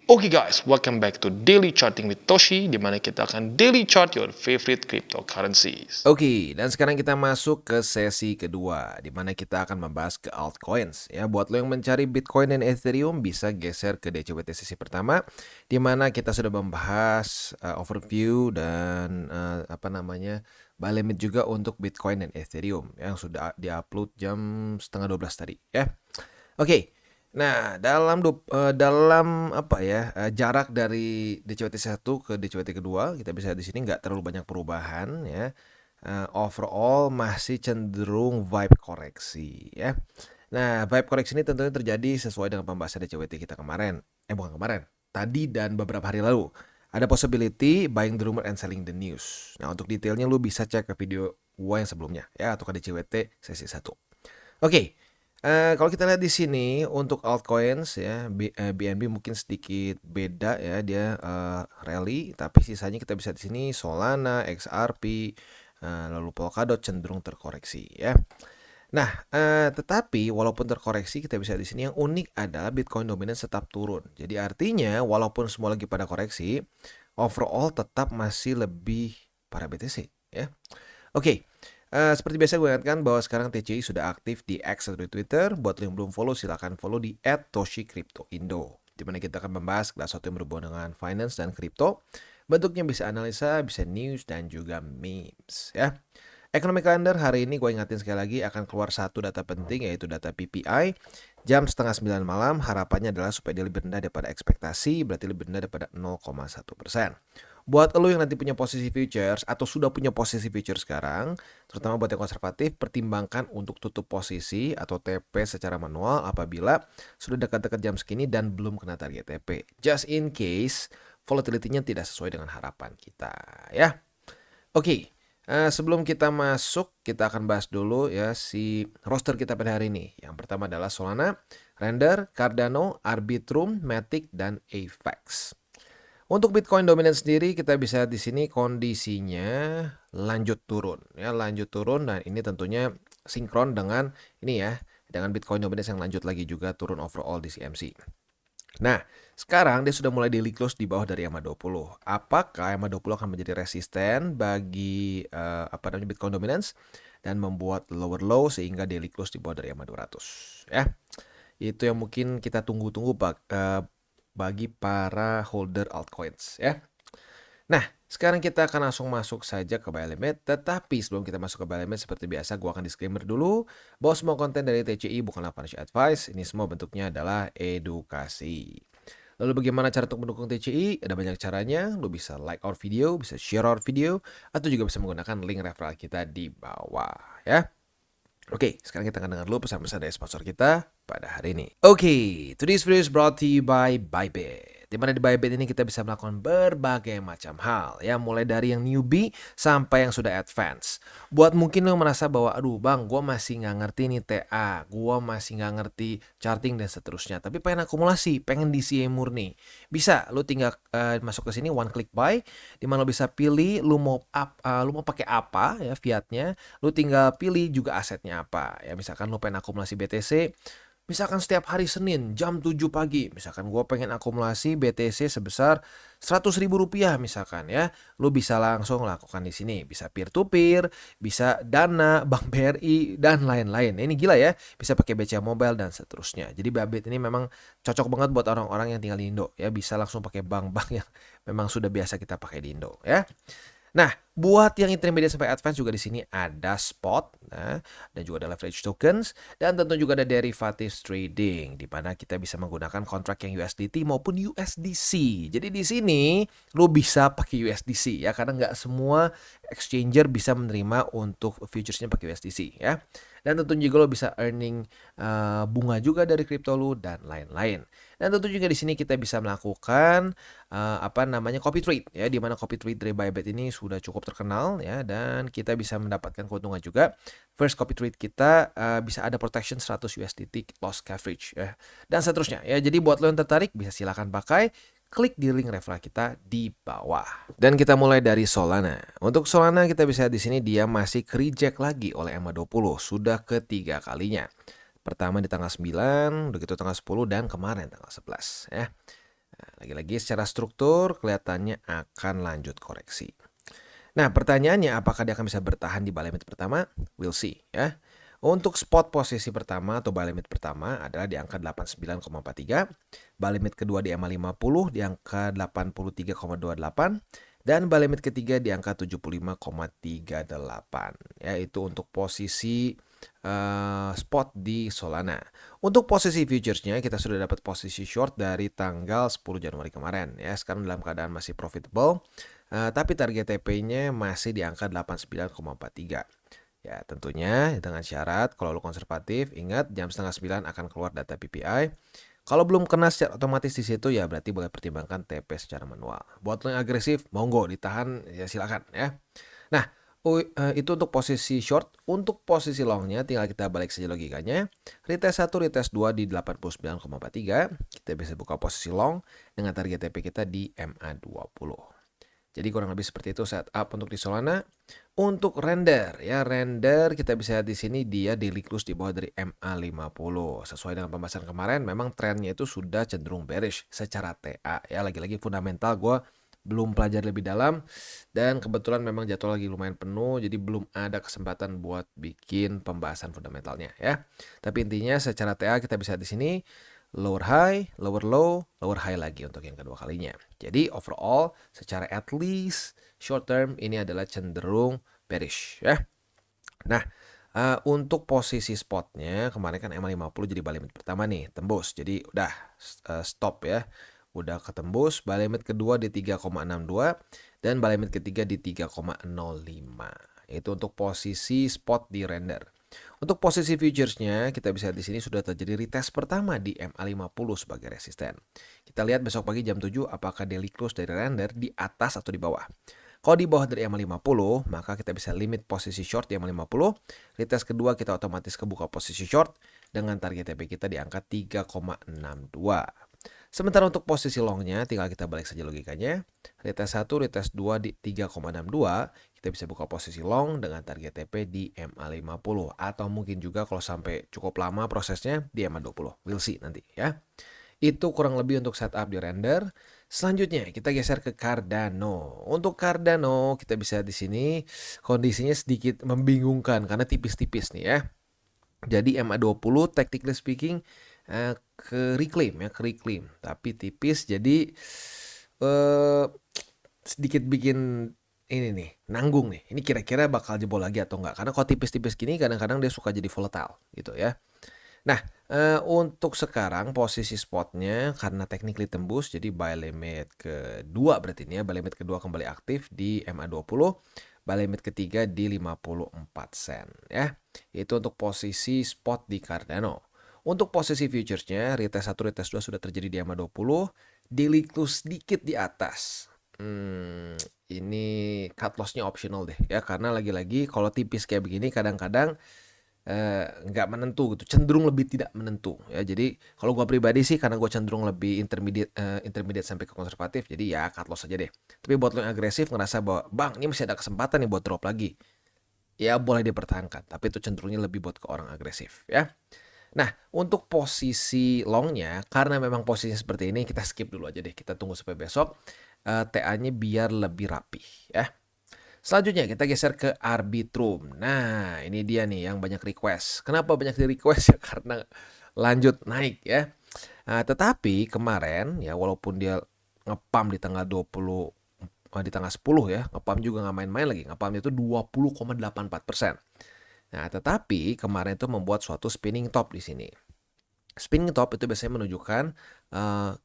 Oke guys, welcome back to Daily Charting with Toshi, di mana kita akan daily chart your favorite cryptocurrencies. Oke, dan sekarang kita masuk ke sesi kedua, di mana kita akan membahas ke altcoins. Ya, buat lo yang mencari Bitcoin dan Ethereum, bisa geser ke DCWT sesi pertama, di mana kita sudah membahas overview dan buy limit juga untuk Bitcoin dan Ethereum yang sudah diupload jam setengah 12 tadi. Ya, oke. Nah, jarak dari DCWT 1 ke DCWT kedua, kita bisa lihat di sini nggak terlalu banyak perubahan ya. Overall masih cenderung vibe koreksi ya. Nah, vibe koreksi ini tentunya terjadi sesuai dengan pembahasan DCWT kita kemarin. Bukan kemarin, tadi dan beberapa hari lalu. Ada possibility buying the rumor and selling the news. Nah, untuk detailnya lu bisa cek ke video gua yang sebelumnya ya, atau ke DCWT sesi 1. Oke. Kalau kita lihat di sini untuk altcoins ya, BNB mungkin sedikit beda ya, dia rally, tapi sisanya kita bisa di sini Solana, XRP, lalu Polkadot cenderung terkoreksi ya. Nah, tetapi walaupun terkoreksi, kita bisa di sini yang unik adalah Bitcoin dominance tetap turun. Jadi artinya walaupun semua lagi pada koreksi, overall tetap masih lebih para BTC ya. Oke. Seperti biasa gue ingatkan bahwa sekarang TCI sudah aktif di X atau di Twitter. Buat lo yang belum follow, silahkan follow di @toshicryptoindo, di mana kita akan membahas segala sesuatu yang berhubungan dengan finance dan crypto. Bentuknya bisa analisa, bisa news, dan juga memes ya. Economic calendar hari ini gue ingatin sekali lagi akan keluar satu data penting, yaitu data PPI jam setengah 9 malam. Harapannya adalah supaya dia lebih rendah daripada ekspektasi, berarti lebih rendah daripada 0,1%. Buat lo yang nanti punya posisi futures atau sudah punya posisi futures sekarang, terutama buat yang konservatif, pertimbangkan untuk tutup posisi atau TP secara manual apabila sudah dekat-dekat jam segini dan belum kena target TP. Just in case volatility-nya tidak sesuai dengan harapan kita ya. Oke. Sebelum kita masuk, kita akan bahas dulu ya si roster kita pada hari ini. Yang pertama adalah Solana, Render, Cardano, Arbitrum, Matic, dan Apex. Untuk Bitcoin dominance sendiri, kita bisa di sini kondisinya lanjut turun ya, lanjut turun, dan ini tentunya sinkron dengan ini ya, dengan Bitcoin dominance yang lanjut lagi juga turun overall di CMC. Nah, sekarang dia sudah mulai daily close di bawah dari EMA 20. Apakah EMA 20 akan menjadi resisten bagi Bitcoin dominance dan membuat lower low sehingga daily close di bawah dari EMA 200 ya. Itu yang mungkin kita tunggu-tunggu bagi para holder altcoins ya. Nah, sekarang kita akan langsung masuk saja ke buy limit. Tetapi sebelum kita masuk ke buy limit, seperti biasa gue akan disclaimer dulu bahwa semua konten dari TCI bukanlah financial advice. Ini semua bentuknya adalah edukasi. Lalu bagaimana cara untuk mendukung TCI? Ada banyak caranya. Lo bisa like our video, bisa share our video, atau juga bisa menggunakan link referral kita di bawah ya. Oke, sekarang kita akan dengar dulu pesan-pesan dari sponsor kita pada hari ini. Oke, today's video is brought to you by Bybit. Di mana di Bybit ini kita bisa melakukan berbagai macam hal ya, mulai dari yang newbie sampai yang sudah advance. Buat mungkin lo merasa bahwa aduh bang, gue masih nggak ngerti nih TA, gue masih nggak ngerti charting dan seterusnya, tapi pengen akumulasi, pengen DCA murni, bisa lo tinggal masuk ke sini one click buy, di mana lo bisa pilih lo mau pakai apa ya fiatnya. Lu tinggal pilih juga asetnya apa ya, misalkan lu pengen akumulasi BTC, misalkan setiap hari Senin jam 7 pagi, misalkan gue pengen akumulasi BTC sebesar 100.000 rupiah misalkan ya, lu bisa langsung lakukan di sini. Bisa peer to peer, bisa Dana, Bank BRI, dan lain-lain. Ini gila ya, bisa pakai BCA Mobile dan seterusnya. Jadi Bybit ini memang cocok banget buat orang-orang yang tinggal di Indo ya, bisa langsung pakai bank-bank yang memang sudah biasa kita pakai di Indo ya. Nah, buat yang intermediate sampai advance juga di sini ada spot, nah, dan juga ada leverage tokens, dan tentu juga ada derivatives trading, di mana kita bisa menggunakan kontrak yang USDT maupun USDC. Jadi di sini lo bisa pakai USDC ya, karena nggak semua exchanger bisa menerima untuk futuresnya pakai USDC ya. Dan tentu juga lo bisa earning bunga juga dari kripto lo dan lain-lain. Dan tentu juga di sini kita bisa melakukan copy trade ya, di mana copy trade dari Bybit ini sudah cukup terkenal ya, dan kita bisa mendapatkan keuntungan juga. First copy trade kita bisa ada protection 100 USDT loss coverage ya, dan seterusnya ya. Jadi buat lo yang tertarik bisa silakan pakai, klik di link referral kita di bawah. Dan kita mulai dari Solana. Untuk Solana kita bisa di sini dia masih reject lagi oleh EMA 20, sudah ketiga kalinya. Pertama di tanggal 9, begitu tanggal 10, dan kemarin tanggal 11 ya. lagi-lagi secara struktur kelihatannya akan lanjut koreksi. Nah, pertanyaannya apakah dia akan bisa bertahan di buy limit pertama? We'll see ya. Untuk spot posisi pertama atau buy limit pertama adalah di angka 89,43, buy limit kedua di EMA 50 di angka 83,28 dan buy limit ketiga di angka 75,38. Ya, itu untuk posisi spot di Solana. Untuk posisi futuresnya kita sudah dapat posisi short dari tanggal 10 Januari kemarin ya. Sekarang dalam keadaan masih profitable. Tapi target TP-nya masih di angka 89,43. Ya, tentunya dengan syarat kalau lu konservatif, ingat jam setengah 9 akan keluar data PPI. Kalau belum kena secara otomatis di situ ya berarti boleh pertimbangkan TP secara manual. Buat lo yang agresif, monggo ditahan ya silakan ya. Nah, itu untuk posisi short. Untuk posisi longnya tinggal kita balik saja logikanya. Retest 1, retest 2 di 89,43. Kita bisa buka posisi long dengan target TP kita di MA20. Jadi kurang lebih seperti itu setup untuk di Solana. Untuk render ya, render kita bisa lihat di sini dia daily close di bawah dari MA50. Sesuai dengan pembahasan kemarin memang trennya itu sudah cenderung bearish secara TA ya. Lagi-lagi fundamental gue belum pelajari lebih dalam dan kebetulan memang jadwal lagi lumayan penuh jadi belum ada kesempatan buat bikin pembahasan fundamentalnya ya. Tapi intinya secara TA kita bisa lihat di sini lower high, lower low, lower high lagi untuk yang kedua kalinya. Jadi overall secara at least short term ini adalah cenderung bearish ya. Nah, untuk posisi spotnya kemarin kan MA50 jadi buy limit pertama nih, tembus. Jadi udah stop ya. Udah ketembus, buy limit kedua di 3,62 dan buy limit ketiga di 3,05. Itu untuk posisi spot di render. Untuk posisi futuresnya, kita bisa lihat di sini sudah terjadi retest pertama di MA50 sebagai resisten. Kita lihat besok pagi jam 7 apakah daily close dari render di atas atau di bawah. Kalau di bawah dari MA50, maka kita bisa limit posisi short di MA50. Retest kedua kita otomatis kebuka posisi short dengan target TP kita di angka 3,62. Sementara untuk posisi longnya, tinggal kita balik saja logikanya. Retest 1, retest 2 di 3,62. Kita bisa buka posisi long dengan target TP di MA50. Atau mungkin juga kalau sampai cukup lama prosesnya di MA20. We'll see nanti ya. Itu kurang lebih untuk setup di render. Selanjutnya kita geser ke Cardano. Untuk Cardano kita bisa di sini kondisinya sedikit membingungkan karena tipis-tipis nih ya. Jadi MA20 technically speaking ke reclaim, tapi tipis jadi sedikit bikin ini nih nanggung nih. Ini kira-kira bakal jebol lagi atau enggak? Karena kalau tipis-tipis gini kadang-kadang dia suka jadi volatile gitu ya. Nah, untuk sekarang posisi spotnya karena technically tembus jadi buy limit kedua berarti ini ya, buy limit kedua kembali aktif di MA20, buy limit ketiga di 54 sen ya. Itu untuk posisi spot di Cardano. Untuk posisi futuresnya retest 1, retest 2 sudah terjadi di MA20, daily close sedikit di atas. Ini cut lossnya optional deh ya, karena lagi-lagi kalau tipis kayak begini kadang-kadang nggak menentu gitu, cenderung lebih tidak menentu ya. Jadi kalau gue pribadi sih karena gue cenderung lebih intermediate sampai ke konservatif, jadi ya cut loss aja deh. Tapi buat lo yang agresif ngerasa bahwa bang ini masih ada kesempatan nih buat drop lagi, ya boleh dipertahankan, tapi itu cenderungnya lebih buat ke orang agresif ya. Nah, untuk posisi longnya, karena memang posisinya seperti ini, kita skip dulu aja deh. Kita tunggu sampai besok. TA-nya biar lebih rapih ya. Selanjutnya kita geser ke Arbitrum. Nah, ini dia nih yang banyak request. Kenapa banyak di request ya? Karena lanjut naik ya. Tetapi kemarin ya walaupun dia ngepam di tanggal 20 di tanggal 10 ya, ngepam juga nggak main-main lagi. Ngepamnya itu 20,84%. Nah, tetapi kemarin itu membuat suatu spinning top di sini. Spinning top itu biasanya menunjukkan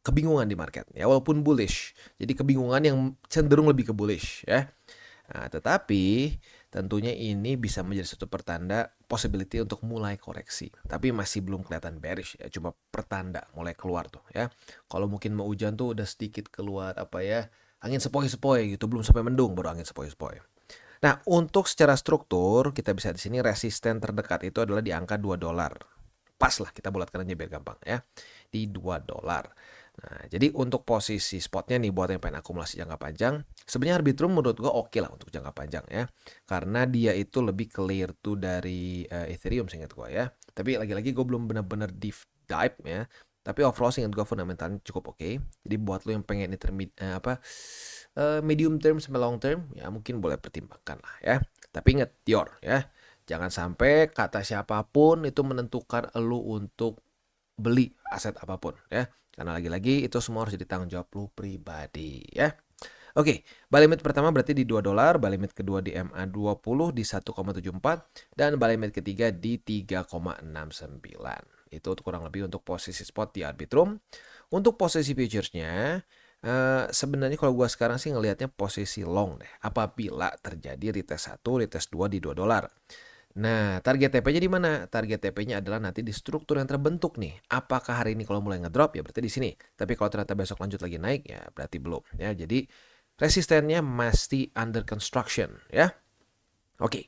kebingungan di market ya, walaupun bullish. Jadi kebingungan yang cenderung lebih ke bullish ya. Nah, tetapi tentunya ini bisa menjadi satu pertanda possibility untuk mulai koreksi. Tapi masih belum kelihatan bearish ya, cuma pertanda mulai keluar tuh ya. Kalau mungkin mau hujan tuh udah sedikit keluar apa ya, angin sepoi-sepoi gitu, belum sampai mendung baru angin sepoi-sepoi. Nah, untuk secara struktur kita bisa di sini resisten terdekat itu adalah di angka $2. Pas lah kita bulatkan aja biar gampang ya. Di $2. Nah, jadi untuk posisi spotnya nih buat yang pengen akumulasi jangka panjang, sebenarnya Arbitrum menurut gua oke lah untuk jangka panjang ya. Karena dia itu lebih ke layer 2 dari Ethereum seingat gua ya. Tapi lagi-lagi gua belum benar-benar deep dive ya. Tapi overall sih gue fundamentalnya cukup oke. Jadi buat lo yang pengen medium term sampai long term, ya mungkin boleh pertimbangkan lah ya. Tapi ingat, Dior ya. Jangan sampai kata siapapun itu menentukan lo untuk beli aset apapun ya. Karena lagi-lagi itu semua harus jadi tanggung jawab lo pribadi ya. Oke, buy limit pertama berarti di $2, buy limit kedua di MA20 di 1,74 dan buy limit ketiga di 3,69. Itu kurang lebih untuk posisi spot di Arbitrum. Untuk posisi futuresnya, sebenarnya kalau gua sekarang sih ngelihatnya posisi long deh. Apabila terjadi retest 1, retest 2 di $2. Nah, target TP-nya di mana? Target TP-nya adalah nanti di struktur yang terbentuk nih. Apakah hari ini kalau mulai ngedrop ya berarti di sini. Tapi kalau ternyata besok lanjut lagi naik ya berarti belum ya. Jadi resistennya masih under construction ya. Oke.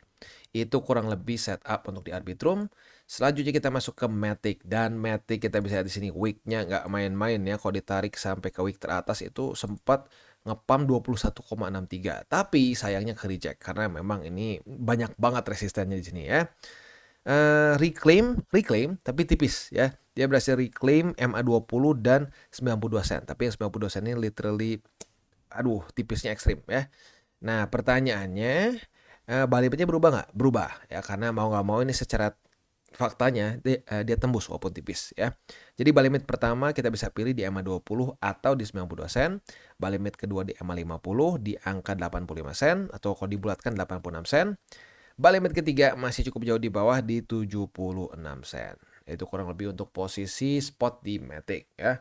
Itu kurang lebih setup untuk di Arbitrum. Selanjutnya kita masuk ke Matic, dan Matic kita bisa lihat di sini weeknya nggak main-main ya. Kalau ditarik sampai ke week teratas itu sempat ngepam 21,63. Tapi sayangnya ke reject karena memang ini banyak banget resistennya di sini ya. Reclaim tapi tipis ya. Dia berhasil reclaim MA20 dan 92 sen. Tapi yang 92 sen ini literally tipisnya ekstrim ya. Nah, pertanyaannya, buy limitnya berubah nggak? Berubah ya, karena mau nggak mau ini secara faktanya dia tembus walaupun tipis ya. Jadi buy limit pertama kita bisa pilih di MA20 atau di 92 sen. Buy limit kedua di MA50 di angka 85 sen atau kalau dibulatkan 86 sen. Buy limit ketiga masih cukup jauh di bawah di 76 sen. Itu kurang lebih untuk posisi spot di Matic ya.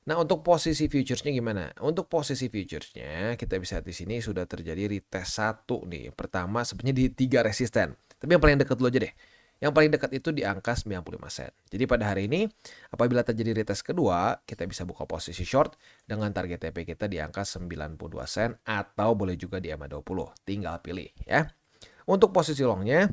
Nah, untuk posisi futuresnya gimana? Untuk posisi futuresnya kita bisa lihat di sini sudah terjadi retest 1 nih. Pertama sebenarnya di 3 resisten. Tapi yang paling dekat dulu aja deh. Yang paling dekat itu di angka 95 sen. Jadi pada hari ini apabila terjadi retest kedua, kita bisa buka posisi short dengan target TP kita di angka 92 sen atau boleh juga di MA20. Tinggal pilih ya. Untuk posisi longnya,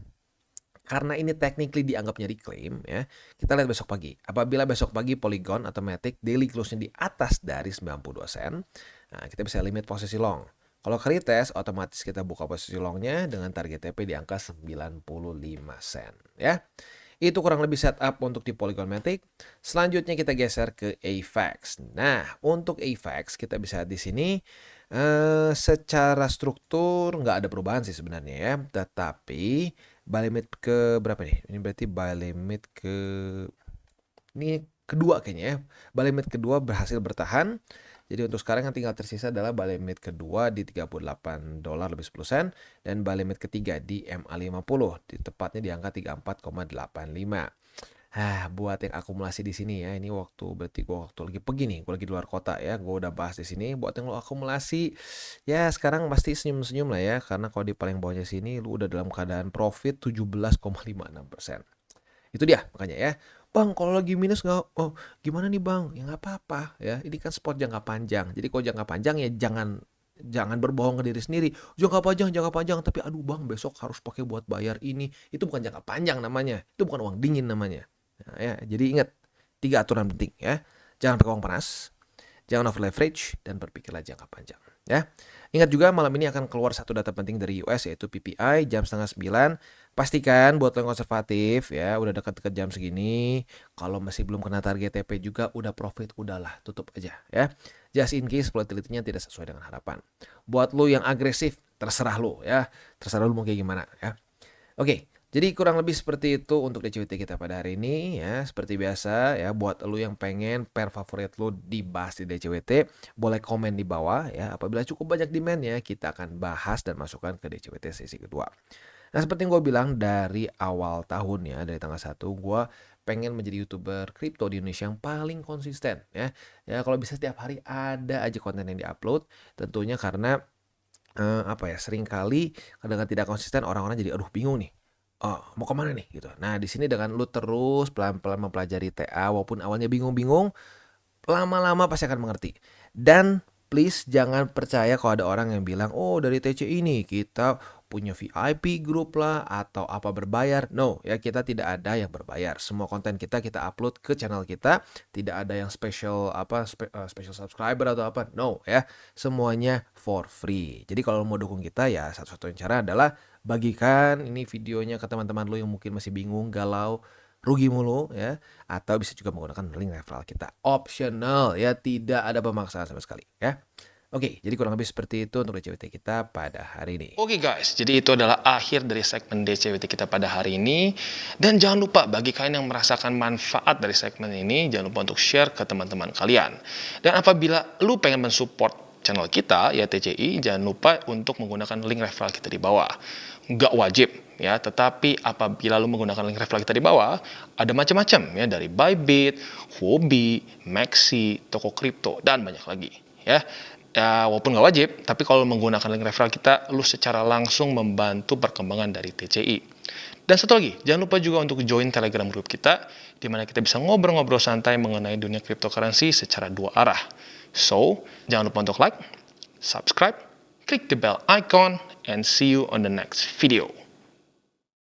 karena ini technically dianggapnya reclaim ya, kita lihat besok pagi. Apabila besok pagi Polygon atau Matic daily close-nya di atas dari 92 sen, nah kita bisa limit posisi long. Kalau ke retest, otomatis kita buka posisi longnya dengan target TP di angka 95 sen ya. Itu kurang lebih setup untuk di Polygon Matic. Selanjutnya kita geser ke AVAX. Nah, untuk AVAX kita bisa lihat di sini secara struktur nggak ada perubahan sih sebenarnya ya. Tetapi buy limit ke berapa nih? Ini berarti buy limit ini kedua kayaknya ya. Buy limit kedua berhasil bertahan. Jadi untuk sekarang yang tinggal tersisa adalah buy limit kedua di $38 lebih 10 sen dan buy limit ketiga di MA50 tepatnya di angka 34,85. Buat yang akumulasi di sini ya, ini berarti gue waktu lagi pergi nih, gue lagi di luar kota ya, gue udah bahas di sini. Buat yang lo akumulasi, ya sekarang pasti senyum-senyum lah ya, karena kalau di paling bawahnya sini, lu udah dalam keadaan profit 17,56%. Itu dia makanya ya, bang kalau lagi minus gimana nih bang? Ya nggak apa-apa ya, ini kan spot jangka panjang. Jadi kalau jangka panjang ya jangan berbohong ke diri sendiri. Jangka panjang, tapi aduh bang besok harus pakai buat bayar ini. Itu bukan jangka panjang namanya, itu bukan uang dingin namanya. Nah, ya, jadi ingat 3 aturan penting ya. Jangan pakai uang panas, jangan over leverage, dan berpikirlah jangka panjang ya. Ingat juga malam ini akan keluar satu data penting dari US yaitu PPI jam 8:30. Pastikan buat lo yang konservatif ya, udah dekat-dekat jam segini. Kalau masih belum kena target TP juga udah profit, udahlah tutup aja ya. Just in case volatility-nya tidak sesuai dengan harapan. Buat lo yang agresif, terserah lo ya. Terserah lo mau kayak gimana ya. Oke. Jadi kurang lebih seperti itu untuk DCWT kita pada hari ini ya. Seperti biasa ya, buat lu yang pengen pair favorit lu dibahas di DCWT, boleh komen di bawah ya. Apabila cukup banyak demand-nya, kita akan bahas dan masukkan ke DCWT sesi kedua. Nah, seperti yang gue bilang dari awal tahun ya, dari tanggal 1, gue pengen menjadi YouTuber kripto di Indonesia yang paling konsisten ya. Ya kalau bisa setiap hari ada aja konten yang diupload. Tentunya karena seringkali kadang tidak konsisten orang-orang jadi aduh bingung nih. Mau kemana nih gitu. Nah di sini dengan lu terus pelan-pelan mempelajari TA walaupun awalnya bingung-bingung, lama-lama pasti akan mengerti. Dan please jangan percaya kalau ada orang yang bilang dari TC ini kita punya VIP group lah atau apa berbayar. No ya, kita tidak ada yang berbayar. Semua konten kita upload ke channel kita. Tidak ada yang special special subscriber atau apa. No ya, semuanya for free. Jadi kalau mau dukung kita ya satu-satunya cara adalah bagikan ini videonya ke teman-teman lo yang mungkin masih bingung, galau, rugi mulu ya, atau bisa juga menggunakan link referral kita. Optional ya, tidak ada pemaksaan sama sekali ya. Oke, jadi kurang lebih seperti itu untuk DCWT kita pada hari ini. Oke guys, jadi itu adalah akhir dari segmen DCWT kita pada hari ini. Dan jangan lupa bagi kalian yang merasakan manfaat dari segmen ini, jangan lupa untuk share ke teman-teman kalian. Dan apabila lu pengen mensupport channel kita, ya TCI, jangan lupa untuk menggunakan link referral kita di bawah. Nggak wajib ya, tetapi apabila lu menggunakan link referral kita di bawah, ada macam-macam ya, dari Bybit, Huobi, Maxi, toko kripto, dan banyak lagi ya. Ya, walaupun nggak wajib, tapi kalau menggunakan link referral kita, lu secara langsung membantu perkembangan dari TCI. Dan satu lagi, jangan lupa juga untuk join Telegram group kita, di mana kita bisa ngobrol-ngobrol santai mengenai dunia cryptocurrency secara dua arah. So, jangan lupa untuk like, subscribe, klik the bell icon, and see you on the next video.